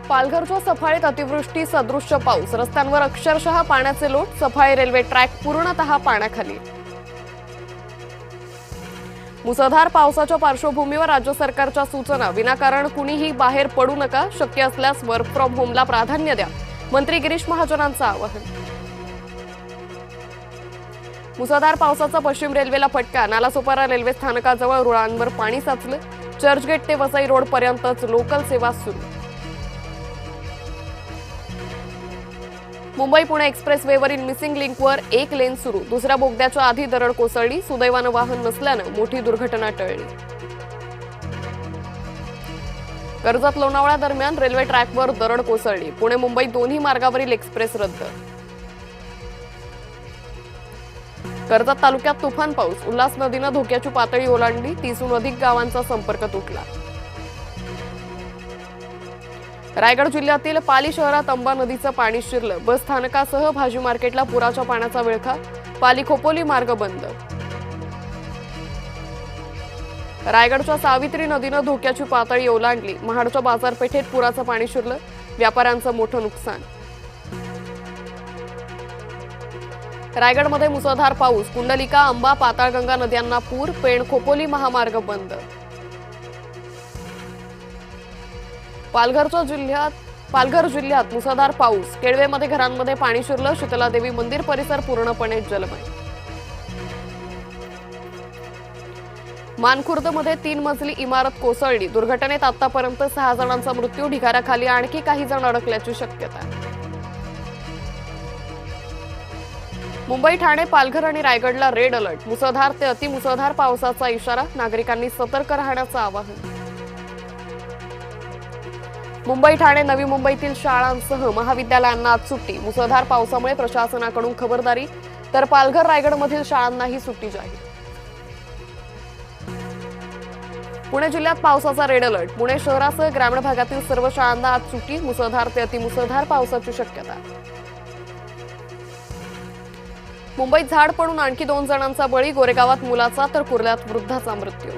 पालघरच्या सफाळीत अतिवृष्टी सदृश्य पाऊस, रस्त्यांवर अक्षरशः पाण्याचे लोट, सफाळी रेल्वे ट्रॅक पूर्णतः पाण्याखाली। मुसळधार पावसाच्या पार्श्वभूमीवर राज्य सरकारच्या सूचना, विनाकारण कुणीही बाहेर पडू नका, शक्य असल्यास वर्क फ्रॉम होमला प्राधान्य द्या, मंत्री गिरीश महाजनांचं आवाहन। मुसळधार पावसाचा पश्चिम रेल्वेला फटका, नालासोपारा रेल्वे स्थानकाजवळ रुळांवर पाणी साचलं, चर्चगेट ते वसई रोड पर्यंतच लोकल सेवा सुरू। मुंबई पुणे एक्सप्रेसवेवरील मिसिंग लिंकवर एक लेन सुरू, दुसऱ्या बोगद्याच्या आधी दरड कोसळली, सुदैवानं वाहन नसल्यानं मोठी दुर्घटना टळली। कर्जत लोणावळा दरम्यान रेल्वे ट्रॅकवर दरड कोसळली, पुणे मुंबई दोन्ही मार्गावरील एक्सप्रेस रद्द। कर्जत तालुक्यात तुफान पाऊस, उल्हास नदीनं धोक्याची पातळी ओलांडली, 30हून अधिक गावांचा संपर्क तुटला। रायगड जिल्ह्यातील पाली शहरात अंबा नदीचं पाणी शिरलं, बस स्थानकासह भाजी मार्केटला पुराच्या पाण्याचा विळखा, पाली खोपोली मार्ग बंद। रायगडच्या सावित्री नदीनं धोक्याची पातळी ओलांडली, महाडच्या बाजारपेठेत पुराचं पाणी शिरलं, व्यापाऱ्यांचं मोठं नुकसान। रायगडमध्ये मुसळधार पाऊस, कुंडलिका अंबा पाताळगंगा नद्यांना पूर, पेण खोपोली महामार्ग बंद। पालघर जिल्ह्यात मुसळधार पाऊस, केळवेमध्ये घरांमध्ये पाणी शिरलं, शीतलादेवी मंदिर परिसर पूर्णपणे जलमय। मानखुर्दमध्ये 3 मजली इमारत कोसळली, दुर्घटनेत आतापर्यंत 6 जणांचा मृत्यू, ढिगाऱ्याखाली आणखी काही जण अडकल्याची शक्यता। मुंबई ठाणे पालघर आणि रायगडला रेड अलर्ट, मुसळधार ते अतिमुसळधार पावसाचा इशारा, नागरिकांनी सतर्क राहण्याचं आवाहन। मुंबई ठाणे नवी मुंबईतील शाळांसह महाविद्यालयांना आज सुट्टी, मुसळधार पावसामुळे प्रशासनाकडून खबरदारी, तर पालघर रायगडमधील शाळांनाही सुट्टी जाहीर। पुणे जिल्ह्यात पावसाचा रेड अलर्ट, पुणे शहरासह ग्रामीण भागातील सर्व शाळांना आज सुट्टी, मुसळधार ते अतिमुसळधार पावसाची शक्यता। मुंबईत झाड पडून आणखी 2 जणांचा बळी, गोरेगावात मुलाचा तर कुर्ल्यात वृद्धाचा मृत्यू।